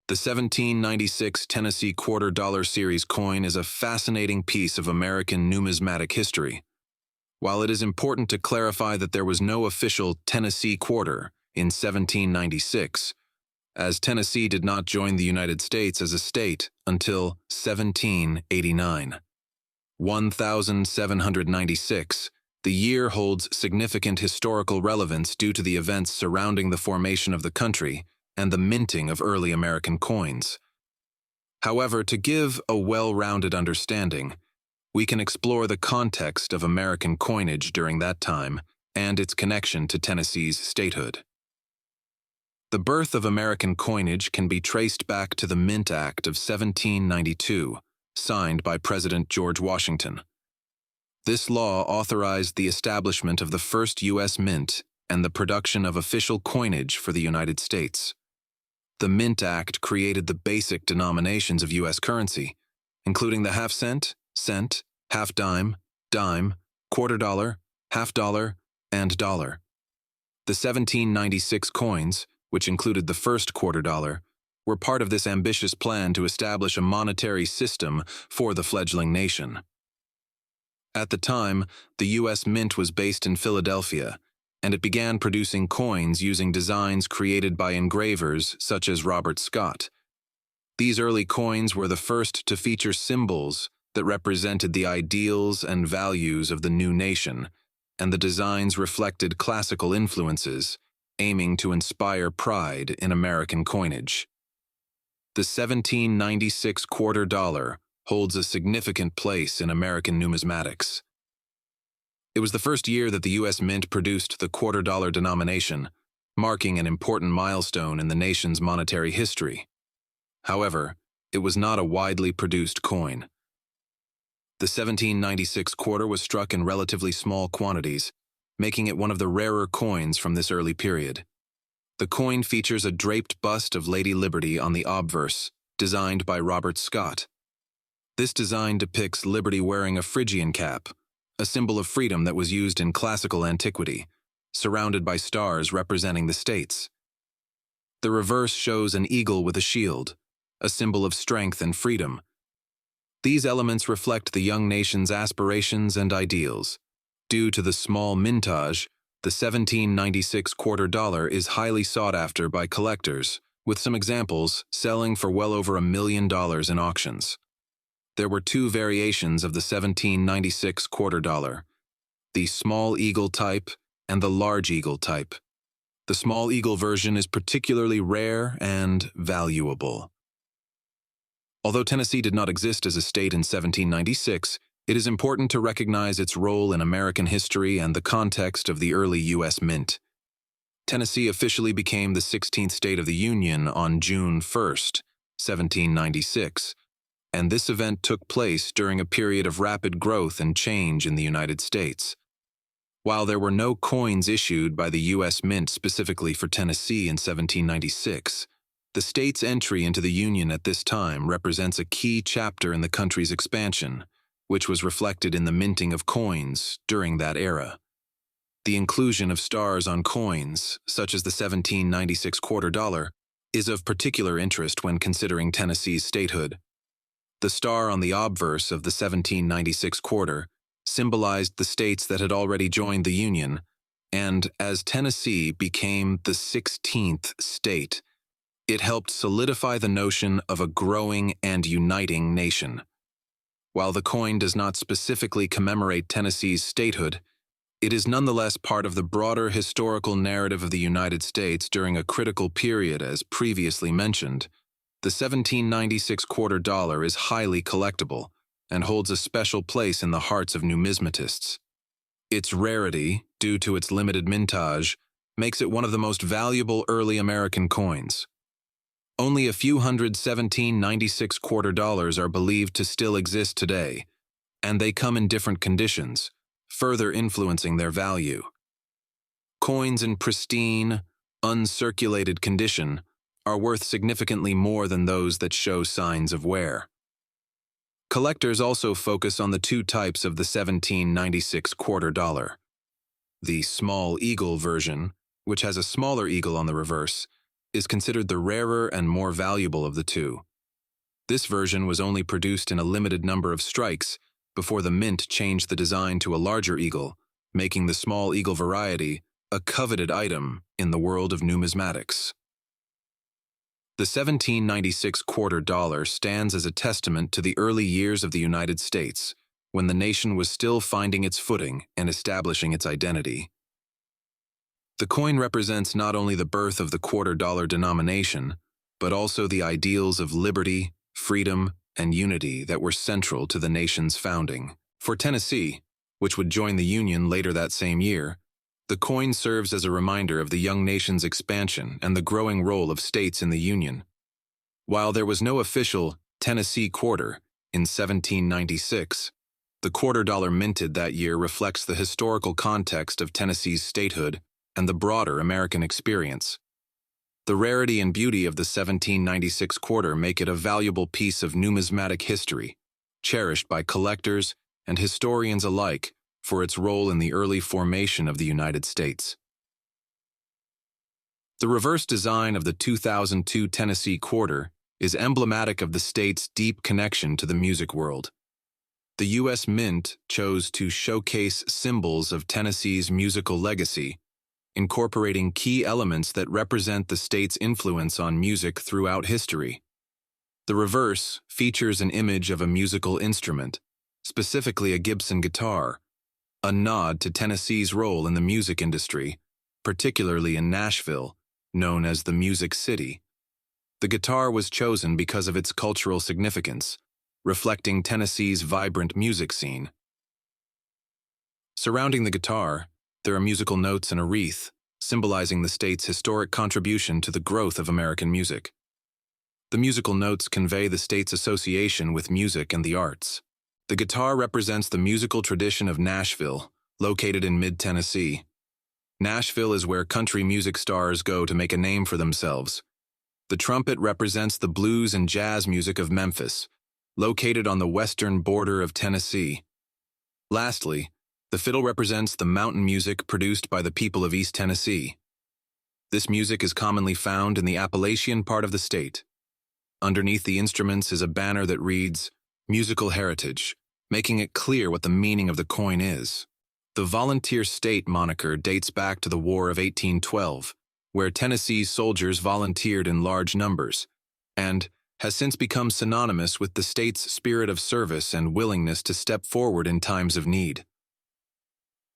The 1796 Tennessee quarter dollar series coin is a fascinating piece of American numismatic history. While it is important to clarify that there was no official Tennessee quarter in 1796, as Tennessee did not join the United States as a state until 1789. 1796. The year holds significant historical relevance due to the events surrounding the formation of the country and the minting of early American coins. However, to give a well-rounded understanding, we can explore the context of American coinage during that time and its connection to Tennessee's statehood. The birth of American coinage can be traced back to the Mint Act of 1792, signed by President George Washington. This law authorized the establishment of the first U.S. mint and the production of official coinage for the United States. The Mint Act created the basic denominations of U.S. currency, including the half-cent, cent, half-dime, dime, quarter-dollar, half-dollar, and dollar. The 1796 coins, which included the first quarter-dollar, were part of this ambitious plan to establish a monetary system for the fledgling nation. At the time, the U.S. Mint was based in Philadelphia, and it began producing coins using designs created by engravers such as Robert Scott. These early coins were the first to feature symbols that represented the ideals and values of the new nation, and the designs reflected classical influences, aiming to inspire pride in American coinage. The 1796 quarter dollar holds a significant place in American numismatics. It was the first year that the U.S. Mint produced the quarter dollar denomination, marking an important milestone in the nation's monetary history. However, it was not a widely produced coin. The 1796 quarter was struck in relatively small quantities, making it one of the rarer coins from this early period. The coin features a draped bust of Lady Liberty on the obverse, designed by Robert Scott. This design depicts Liberty wearing a Phrygian cap, a symbol of freedom that was used in classical antiquity, surrounded by stars representing the states. The reverse shows an eagle with a shield, a symbol of strength and freedom. These elements reflect the young nation's aspirations and ideals. Due to the small mintage, the 1796 quarter dollar is highly sought after by collectors, with some examples selling for well over $1 million in auctions. There were two variations of the 1796 quarter dollar, the small eagle type and the large eagle type. The small eagle version is particularly rare and valuable. Although Tennessee did not exist as a state in 1796, it is important to recognize its role in American history and the context of the early U.S. Mint. Tennessee officially became the 16th state of the Union on June 1, 1796, and this event took place during a period of rapid growth and change in the United States. While there were no coins issued by the U.S. Mint specifically for Tennessee in 1796, the state's entry into the Union at this time represents a key chapter in the country's expansion, which was reflected in the minting of coins during that era. The inclusion of stars on coins, such as the 1796 quarter dollar, is of particular interest when considering Tennessee's statehood. The star on the obverse of the 1796 quarter symbolized the states that had already joined the Union, and as Tennessee became the 16th state, it helped solidify the notion of a growing and uniting nation. While the coin does not specifically commemorate Tennessee's statehood, it is nonetheless part of the broader historical narrative of the United States during a critical period as previously mentioned. The 1796 quarter dollar is highly collectible and holds a special place in the hearts of numismatists. Its rarity, due to its limited mintage, makes it one of the most valuable early American coins. Only a few hundred 1796 quarter dollars are believed to still exist today, and they come in different conditions, further influencing their value. Coins in pristine, uncirculated condition are worth significantly more than those that show signs of wear. Collectors also focus on the two types of the 1796 quarter dollar. The small eagle version, which has a smaller eagle on the reverse, is considered the rarer and more valuable of the two. This version was only produced in a limited number of strikes before the mint changed the design to a larger eagle, making the small eagle variety a coveted item in the world of numismatics. The 1796 quarter dollar stands as a testament to the early years of the United States, when the nation was still finding its footing and establishing its identity. The coin represents not only the birth of the quarter dollar denomination, but also the ideals of liberty, freedom, and unity that were central to the nation's founding. For Tennessee, which would join the Union later that same year, the coin serves as a reminder of the young nation's expansion and the growing role of states in the Union. While there was no official Tennessee quarter in 1796, the quarter dollar minted that year reflects the historical context of Tennessee's statehood and the broader American experience. The rarity and beauty of the 1796 quarter make it a valuable piece of numismatic history, cherished by collectors and historians alike for its role in the early formation of the United States. The reverse design of the 2002 Tennessee quarter is emblematic of the state's deep connection to the music world. The U.S. Mint chose to showcase symbols of Tennessee's musical legacy, incorporating key elements that represent the state's influence on music throughout history. The reverse features an image of a musical instrument, specifically a Gibson guitar, a nod to Tennessee's role in the music industry, particularly in Nashville, known as the Music City. The guitar was chosen because of its cultural significance, reflecting Tennessee's vibrant music scene. Surrounding the guitar, there are musical notes and a wreath, symbolizing the state's historic contribution to the growth of American music. The musical notes convey the state's association with music and the arts. The guitar represents the musical tradition of Nashville, located in mid-Tennessee. Nashville is where country music stars go to make a name for themselves. The trumpet represents the blues and jazz music of Memphis, located on the western border of Tennessee. Lastly, the fiddle represents the mountain music produced by the people of East Tennessee. This music is commonly found in the Appalachian part of the state. Underneath the instruments is a banner that reads, "Musical Heritage," making it clear what the meaning of the coin is. The Volunteer State moniker dates back to the War of 1812, where Tennessee's soldiers volunteered in large numbers, and has since become synonymous with the state's spirit of service and willingness to step forward in times of need.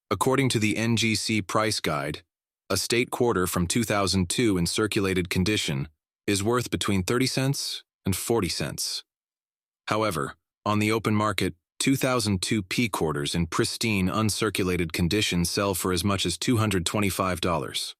According to the NGC Price Guide, a state quarter from 2002 in circulated condition is worth between 30 cents and 40 cents. However, on the open market, 2002 P quarters in pristine, uncirculated condition sell for as much as $225.